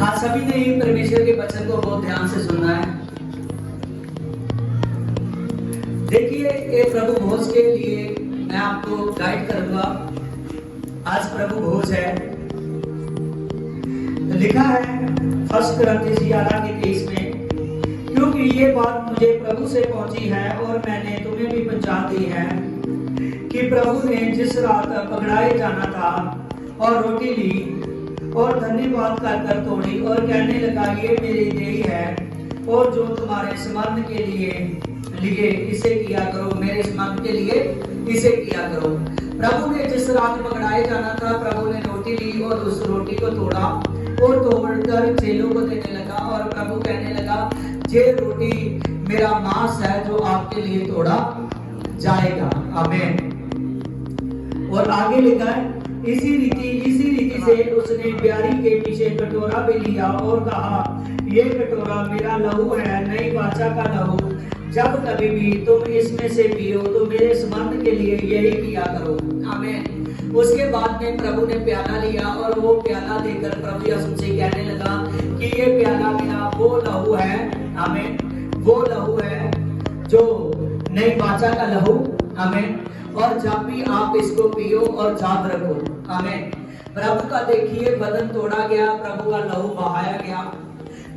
हाँ, सभी ने परमेश्वर के वचन को बहुत ध्यान से सुनना है। देखिए, ये प्रभु भोज के लिए मैं आपको गाइड करूंगा। आज प्रभु भोज है। लिखा है 1 कुरिन्थियों 11:23 में, क्योंकि ये बात मुझे प्रभु से पहुंची है और मैंने तुम्हें भी पहुंचा दी है कि प्रभु ने जिस रात पकड़ाए जाना था और रोटी ली और धन्यवाद कर तोड़ी और कहने लगा, ये मेरी देह है और जो तुम्हारे स्मरण के लिए इसे किया करो, मेरे स्मरण के लिए इसे किया करो। प्रभु ने जिस रात पकड़ाए जाना था, प्रभु ने रोटी ली और उस रोटी को तोड़ा और तोड़कर चेलों को देने लगा और प्रभु कहने लगा, ये रोटी मेरा मांस है जो आपके लिए तोड़ा जाएगा। आमीन। और आगे लिखा है, इसी रीति से उसने प्यारी के पीछे कटोरा भी लिया और कहा, ये कटोरा मेरा लहू है, नई वाचा का लहू। जब कभी भी तुम इसमें से पियो तो मेरे स्मरण के लिए यही किया करो। आमीन। उसके बाद में प्रभु ने प्याला लिया और वो प्याला देकर प्रभु यीशु से कहने लगा कि ये प्याला मेरा वो लहू है। आमीन। वो लहू है जो नई वाचा का लहू। आमीन। और जब भी आप इसको पियो और याद रखो। आमीन। प्रभु का देखिए बदन तोड़ा गया, प्रभु का लहू बहाया गया।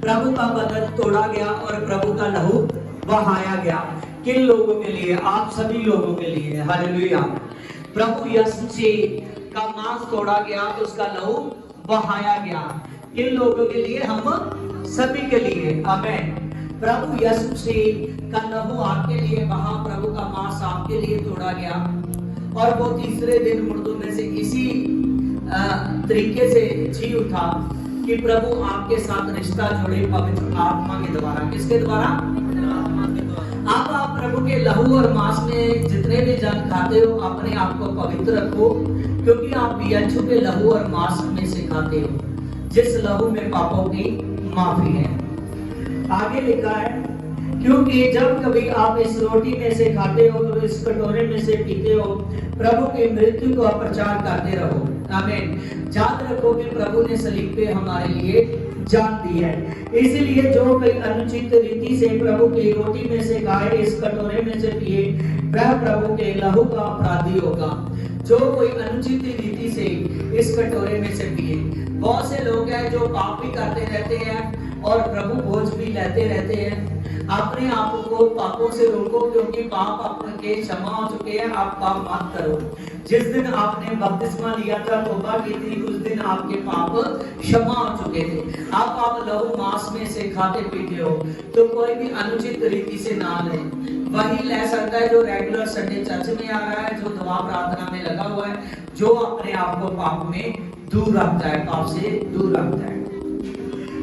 प्रभु का बदन तोड़ा गया और प्रभु का लहू बहाया गया। किन लोगों के लिए? आप सभी लोगों के लिए। हालेलुया। प्रभु यीशु जी का मांस तोड़ा गया, उसका लहू बहाया गया। किन लोगों के लिए? हम सभी के लिए। आमीन। प्रभु यीशु जी का लहू आपके लिए बहा, प्रभु का मांस आपके लिए तोड़ा गया और वो तीसरे दिन मुर्दों में से इसी तरीके से जी उठा कि प्रभु आपके साथ रिश्ता जोड़े पवित्र आत्मा के द्वारा। किसके द्वारा? अब आप प्रभु के लहू और मांस में जितने भी जन खाते हो, अपने आप को पवित्र रखो, क्योंकि आप यीशु के लहू और मांस में से खाते हो, जिस लहू में पापों की माफी है। आगे लिखा है, क्योंकि जब कभी आप इस रोटी में से खाते हो और इस कटोरे में से पीते हो, प्रभु की मृत्यु का प्रचार करते रहो। आमीन। याद रखो कि प्रभु ने सलीब पे हमारे लिए जान दी है। इसलिए जो कोई अनुचित रीति से प्रभु की रोटी में से खाए, इस कटोरे में से पिए, वह प्रभु के लहू का अपराधी होगा। जो कोई अनुचित रीति से इस कटोरे में से पिए। बहुत से लोग हैं जो पाप भी करते रहते हैं और प्रभु भोज भी लेते रहते हैं। अपने आप को पापों से रोको, क्योंकि पाप आपके क्षमा हो चुके हैं। आप पाप मत करो। जिस दिन आपने बपतिस्मा लिया था, तौबा की थी, उस दिन आपके पाप क्षमा हो चुके थे। अब आप लहू मांस में से खाते पीते हो तो कोई भी अनुचित रीति से ना ले। वही ले सकता है जो रेगुलर संडे चर्च में आ रहा है, जो दुआ प्रार्थना में लगा हुआ है, जो अपने आप को पाप में दूर रखता है, पाप से दूर रखता है।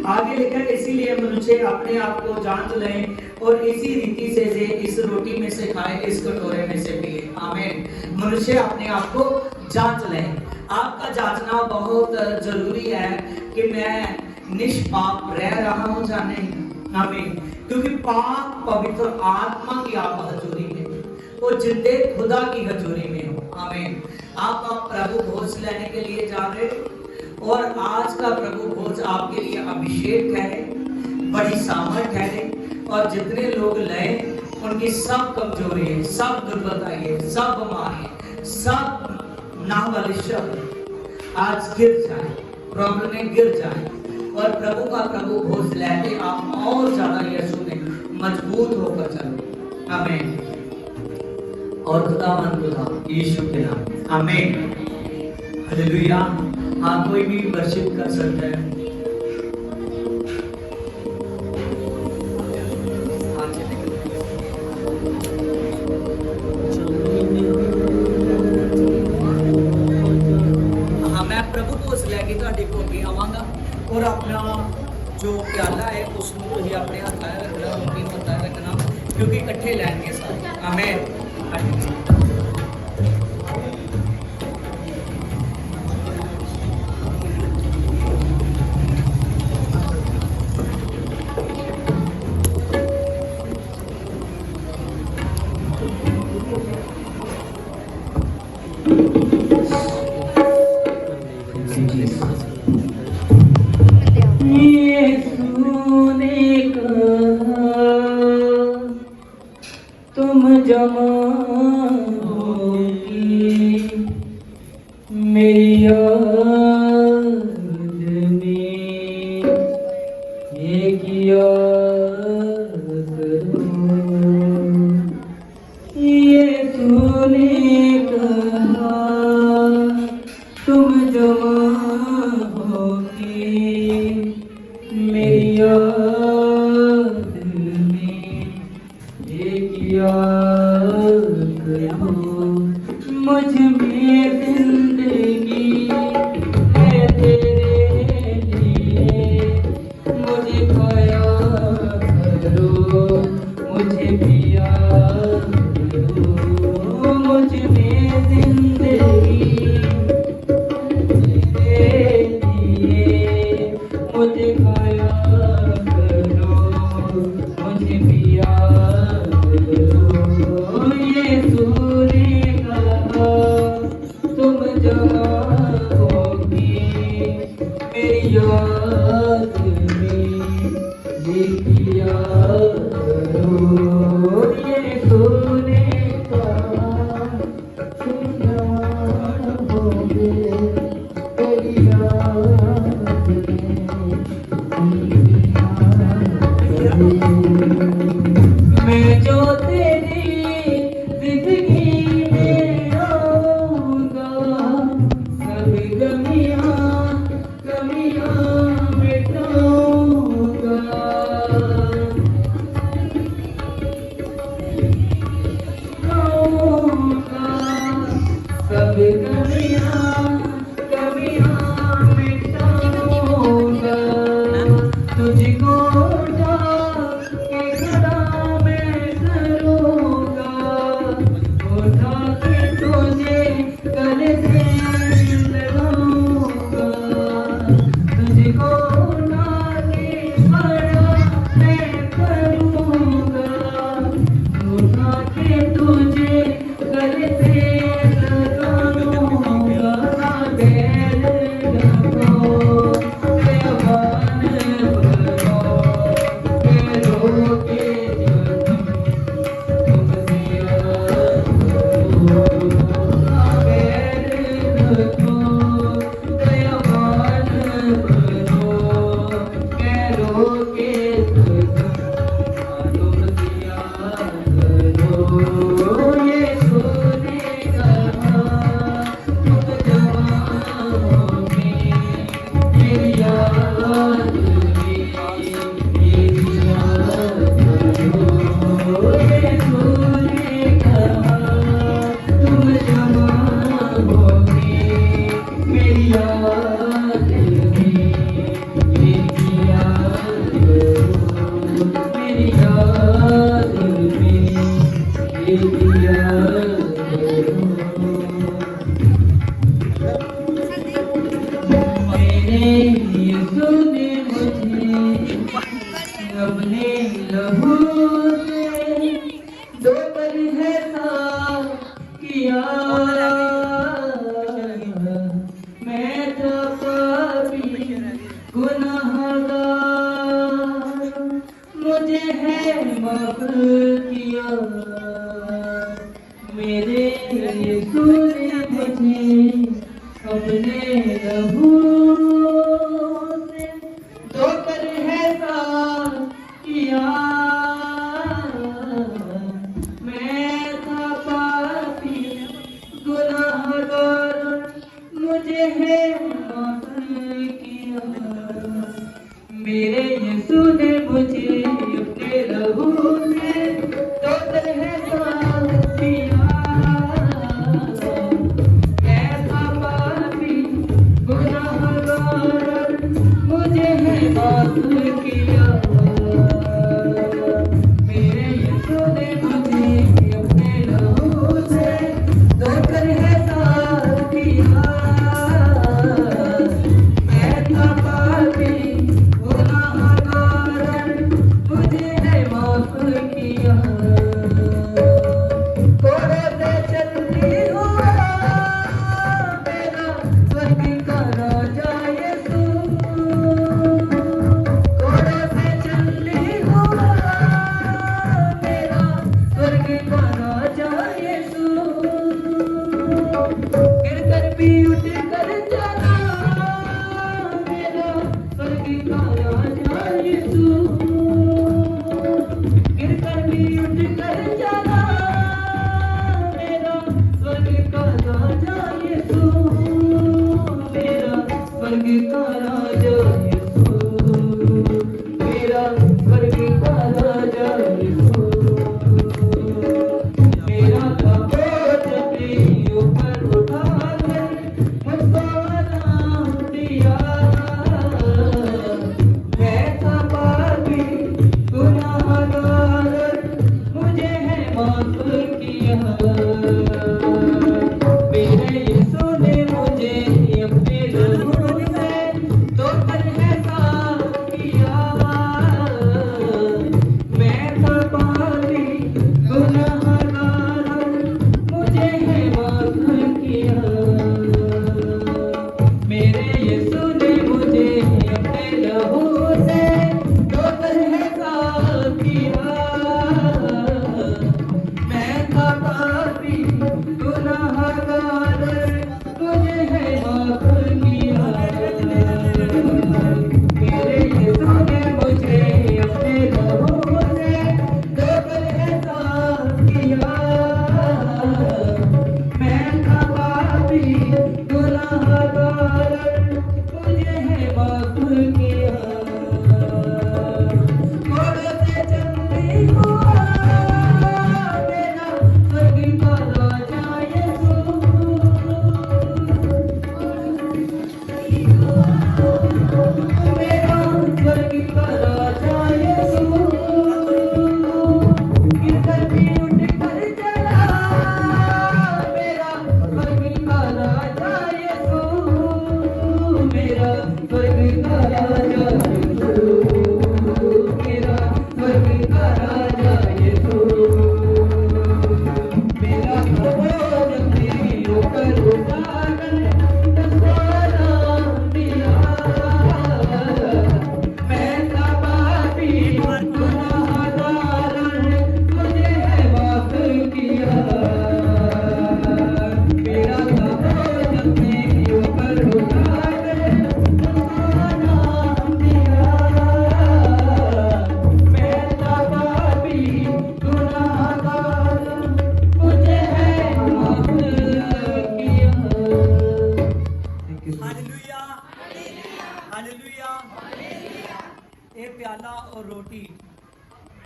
आगे लिखा है, इसीलिए मनुष्य अपने आप को जांच लें और इसी रीति से इस रोटी में से खाए, इस कटोरे में से पिए। आमीन। मनुष्य अपने आप को जांच लें। आपका जांचना बहुत जरूरी है कि मैं निष्पाप रह रहा हूं या नहीं। आमीन। क्योंकि पाप पवित्र आत्मा की आप हजूरी में और जिंदे खुदा की हजूरी में हो। आमीन। आप प्रभु भोज लेने के लिए जा रहे हो और आज का प्रभु भोज आपके लिए अभिषेक है, बड़ी सामर्थ है। और जितने लोग लए उनकी सब कमजोरी है, सब दुर्बलता है, सब बीमारी, सब नावाले शब्द आज गिर जाए, प्रॉब्लमें गिर जाए और प्रभु का प्रभु भोज लेते आप और ज्यादा यीशु में मजबूत होकर चलो। आमीन। और खुदा यीशु के नाम। आमीन। हालेलुया। हाँ, कोई भी वर्शिप कर सकता है। हाँ, मैं प्रभु भोज लैके तुहाडे कोल भी आवांगा और अपना जो प्याला है उसको तुसीं अपने हत्थ रखना, अपने हत्थ रखना, क्योंकि इकट्ठे लैणगे सारे। आमीन। यीशु ने कहा तुम जमा होगी मेरी याद में, एक याद करो। यीशु ने कहा तुम जमा होगी मेरी याद में, एक याद करो। मुझ में जिंदगी है तेरे लिए, मुझे पाया करो, मुझे पिया करो। मुझ में जिंदगी तेरे लिए, मुझे पाया करो, मुझे पिया करो। यीशु ने कहा तुम जमा होगी मेरी याद में, एक याद करो। यीशु ने कहा तुम जमा होगे मेरी याद में। मैं जो तेरी जिंदगी में आऊंगा, सब गमियां मिटाऊंगा। सब गमियां मिटाऊंगा। तुझको उठा के खड़ा मैं करूंगा, उठा के तुझे गले से लगाऊंगा। तुझको उठा के खड़ा मैं करूंगा, उठा के तुझे गले से लगाऊंगा। बैल रखो देवान बनो, पैरों के जख्म तुमसे करो। बैल रखो देवान बनो, पैरों के जख्म तुमसे करो। यीशु ने कहा तुम जमा होगे मेरी याद में, मेरी याद करो। यीशु ने कहा तुम जमा होगे मेरी याद में, मेरी याद करो। मेरी याद में मेरी याद करो। मेरे यीशु ने मुझे अपने लहू से धोकर है साफ किया। मैं था पापी गुनाहगार, मुझे है माफ किया। मेरे यीशु ने मुझे अपने लहू से धोकर है साफ किया। मैं था पापी गुनाहगार, मुझे है माफ किया। मेरे यीशु ने मुझे अपने लहू से धोकर है साफ किया। ऐसा पापी गुनाहगार, मुझे है माफ किया। मेरे यीशु ने मुझे अपने लहू से धोकर है साफ किया। ऐसा पापी गुनाहगार, मुझे है माफ किया। घोड़े पे चलती हुआ मेरा स्वर्ग का राजा यीशु,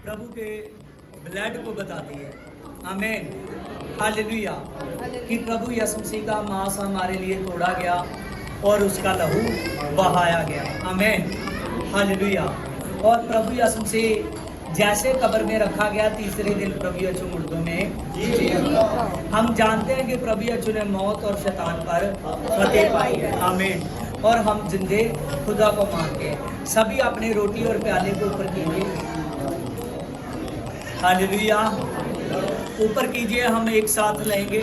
प्रभु के ब्लड को बताती है। आमीन, हालेलुया। कि प्रभु यीशु मसीह का मांस हमारे लिए तोड़ा गया और उसका लहू बहाया गया। आमीन, हालेलुया। और प्रभु यीशु मसीह जैसे कब्र में रखा गया, तीसरे दिन प्रभु यीशु मुर्दों में जी। हम जानते हैं कि प्रभु यीशु ने मौत और शैतान पर फतेह पाई है। आमीन। और हम जिंदे खुदा को मानते हैं। सभी अपने रोटी और प्याले को ऊपर कीजिए। हालेलुया, ऊपर कीजिए। हम एक साथ लेंगे।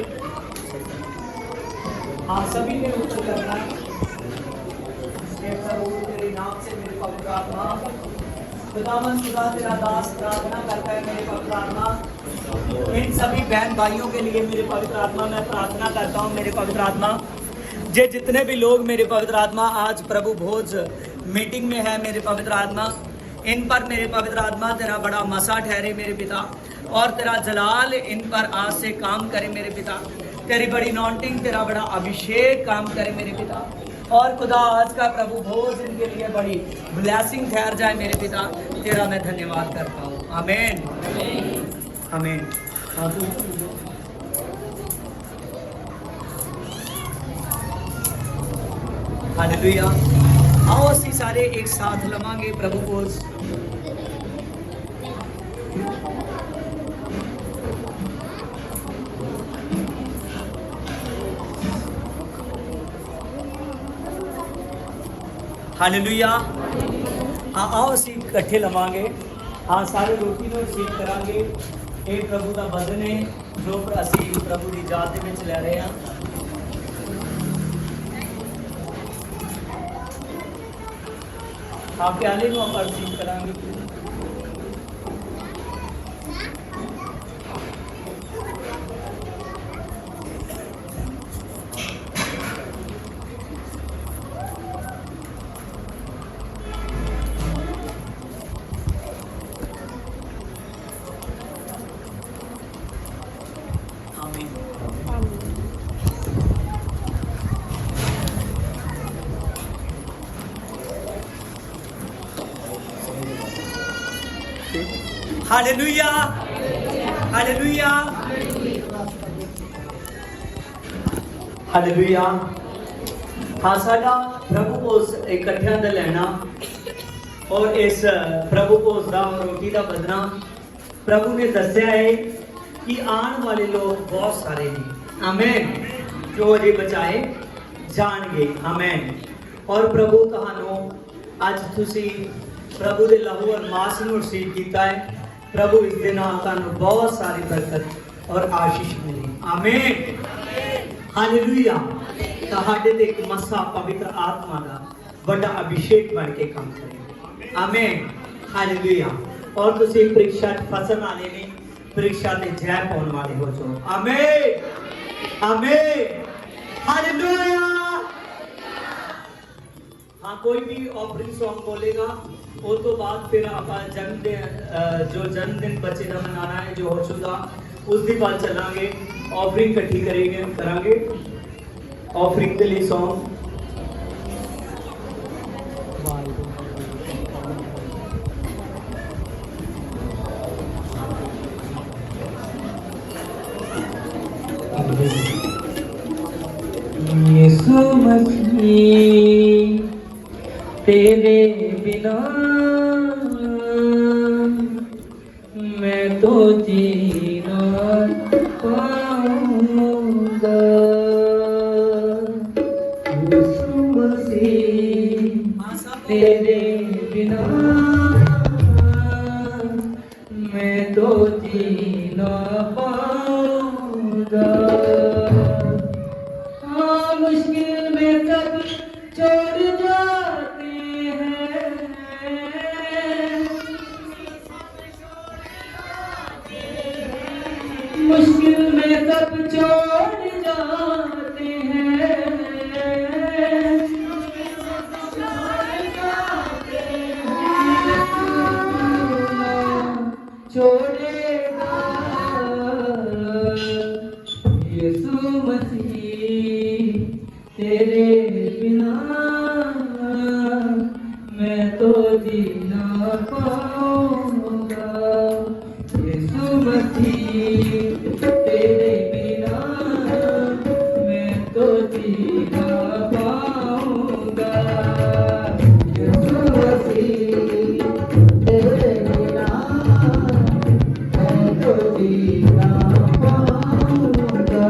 आप सभी ने ऊपर करना है। तेरे नाम से मेरे पवित्र आत्मा, खुदावन खुदा तेरा दास प्रार्थना करता है। मेरे पवित्र आत्मा, इन सभी बहन भाइयों के लिए मेरे पवित्र आत्मा मैं प्रार्थना करता हूँ। मेरे पवित्र आत्मा, जे जितने भी लोग मेरे पवित्र आत्मा आज प्रभु भोज मीटिंग में है, मेरे पवित्र आत्मा, इन पर मेरे पवित्र आत्मा तेरा बड़ा मसा ठहरे मेरे पिता, और तेरा जलाल इन पर आज से काम करे मेरे पिता। तेरी बड़ी नॉन्टिंग, तेरा बड़ा अभिषेक काम करे मेरे पिता। और खुदा आज का प्रभु भोज इनके लिए बड़ी ब्लेसिंग ठहर जाए मेरे पिता। तेरा मैं धन्यवाद करता हूँ। आमीन, आमीन। हालेलुया। आओ ਅਸੀਂ सारे एक साथ लवांगे प्रभु भोज। हालेलुया। हाँ, आओ ਅਸੀਂ ਇਕੱਠੇ ਲਵਾਂਗੇ। हाँ, सारे रोटी ਨੂੰ ਰਿਸੀਵ ਕਰਾਂਗੇ। ਇਹ ਪ੍ਰਭੂ ਦਾ ਵਚਨ ਹੈ ਜੋ ਅਸੀਂ ਪ੍ਰਭੂ ਦੀ ਯਾਦ ਦੇ ਵਿੱਚ ਲੈ ਰਹੇ ਹਾਂ। आप प्याले को हम अर्जित कराएंगे। Hallelujah, hallelujah, hallelujah. हाँ, साडा प्रभु भोज इकट्ठियां दा लेना और इस प्रभु भोज दा रोटी दा बदना प्रभु ने दस्या है कि आने वाले लोग बहुत सारे हैं, आमेन, जो अजे बचाए जाएंगे, आमेन। और प्रभु ਤੁਹਾਨੂੰ ਅੱਜ ਤੁਸੀਂ प्रभु ਦੇ लहू और मांस ਨੂੰ रिसीव ਕੀਤਾ है। प्रभु इस दिन ਤੁਹਾਨੂੰ बहुत सारी बरकत और आशीष मिली, आमीन, हालेलुया। ਤੁਹਾਡੇ ਤੇ ਇੱਕ ਮਸਾ ਪਵਿੱਤਰ ਆਤਮਾ ਦਾ ਵੱਡਾ ਅਭਿਸ਼ੇਕ ਬਣ ਕੇ ਕੰਮ ਕਰੇ, ਆਮੀਨ, ਹਾਲੇਲੂਇਆ। और ਤੁਸੀਂ ਪ੍ਰੀਖਿਆ ਚ ਫਸਣ ਵਾਲੇ ਨਹੀਂ, ਪ੍ਰੀਖਿਆ ਤੇ ਜੈ ਪਾਉਣ ਵਾਲੇ ਹੋ ਜਾਓ, ਆਮੀਨ, ਆਮੀਨ, हालेलुया। हाँ, कोई भी ऑफरिंग सॉन्ग बोलेगा, वो तो बाद फिर आप जन्मदिन जो जन्मदिन बच्चे का मनाना है जो हो चुका उस दिन बाद चलांगे, ऑफरिंग इकट्ठी करेंगे, करांगे ऑफरिंग के लिए सॉन्ग। यीशु मसीह तेरे बिना मैं तो जी ना पाऊंगा। यीशु मसीह तेरे बिना मैं तो जी ना पाऊंगा। हाँ, मुश्किल में कब छोड़ जाते हैं, मुश्किल में कब छोड़ जाते हैं, छोड़ेगा यीशु मसीह तेरे बिना मैं तो जी ना पाऊंगा। यीशु मसीह तेरे बिना मैं तो जी ना पाऊंगा। यीशु मसीह तेरे बिना मैं तो जी ना पाऊंगा।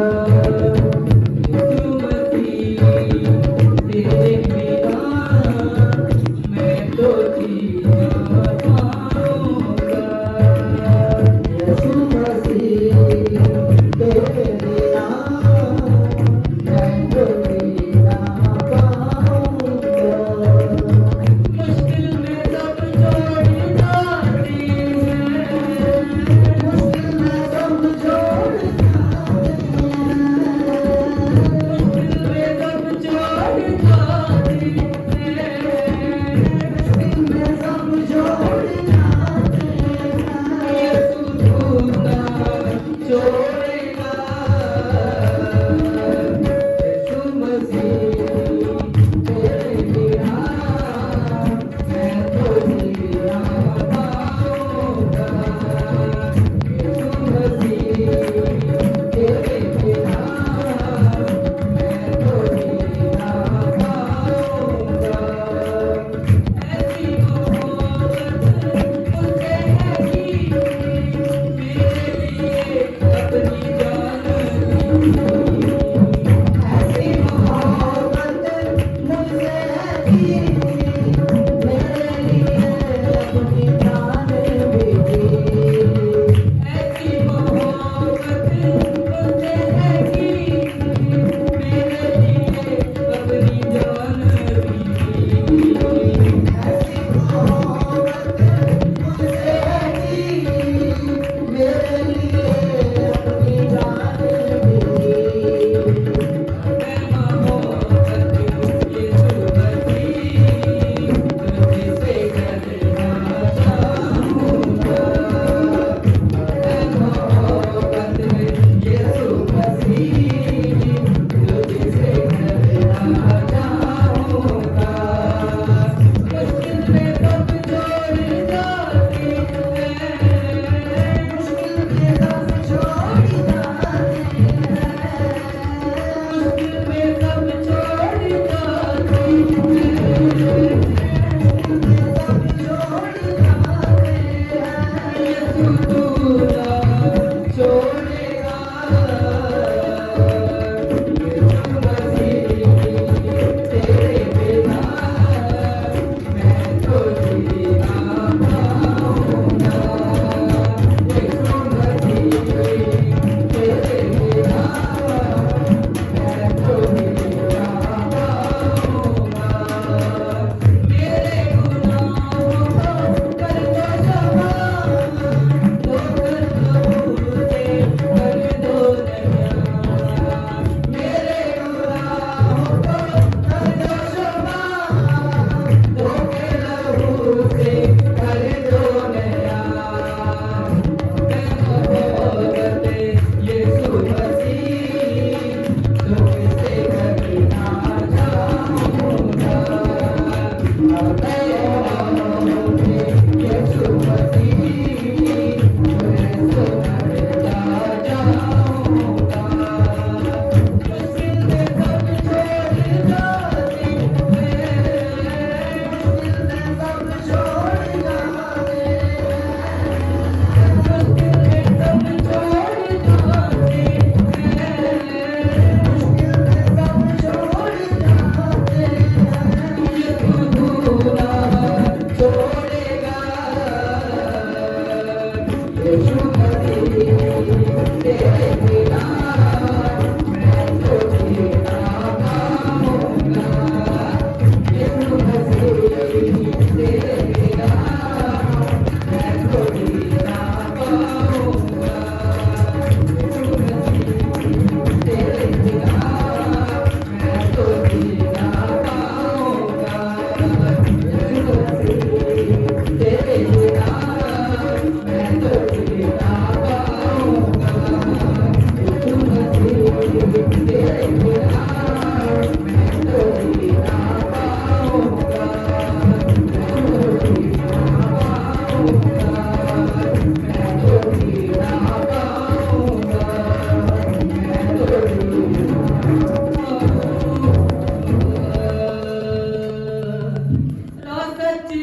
सच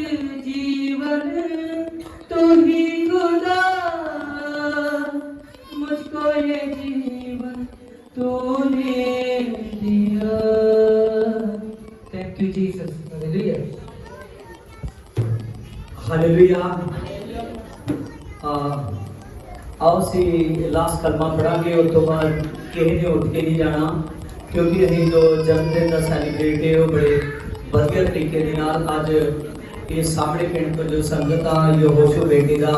जीवन तू ही खुदा, मुझको ये जीवन तूने दिया। Thank you Jesus. Hallelujah hallelujah. आओ सी लास्ट कलमा पढ़ांगे, उस तो बाद किसी ने उठ के नहीं जाना, क्योंकि अभी जो जन्मदिन का सैलीब्रेट है वो बड़े ਵਧੀਆ तरीके ਦੇ ਨਾਲ ਅੱਜ ਇਹ ਸਾਹਮਣੇ ਪਿੰਡ ਤੋਂ ਜੋ ਸੰਗਤ ਆ ਯਹੋਸ਼ੂ ਬੇਟੇ ਦਾ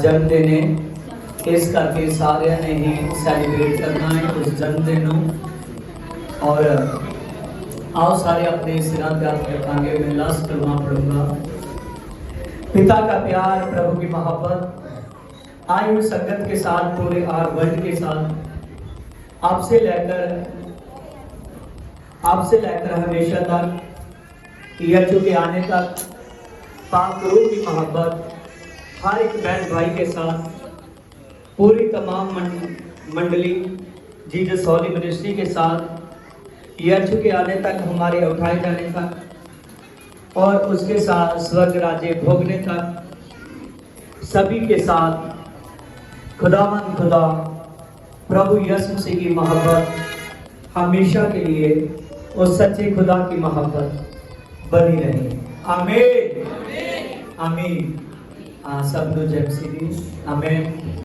ਜਨਮ ਦਿਨ ਹੈ, ਇਸ ਕਰਕੇ ਸਾਰਿਆਂ ਨੇ ਹੀ ਸੈਲੀਬ੍ਰੇਟ करना है उस जन्मदिन ਨੂੰ। और आओ सारे अपने सिरा पे हाथ रखेंगे। मैं लास्ट कलमा पढ़ूंगा। पिता का प्यार, प्रभु की मोहब्बत आई हुई संगत के साथ, पूरे आर वर्ल्ड के साथ, आपसे लेकर हमेशा तक, यीशु के आने तक, पाक रूह की मोहब्बत हर एक बहन भाई के साथ, पूरी तमाम मंडली जीसस हॉली मिनिस्ट्री के साथ, यीशु के आने तक, हमारे उठाए जाने तक, और उसके साथ स्वर्ग राज्य भोगने तक, सभी के साथ खुदावंद खुदा प्रभु यीशु मसीह की मोहब्बत हमेशा के लिए उस सच्चे खुदा की मोहब्बत बनी रहे। आमीन आमीन। सब लोग जय मसीह। आमीन।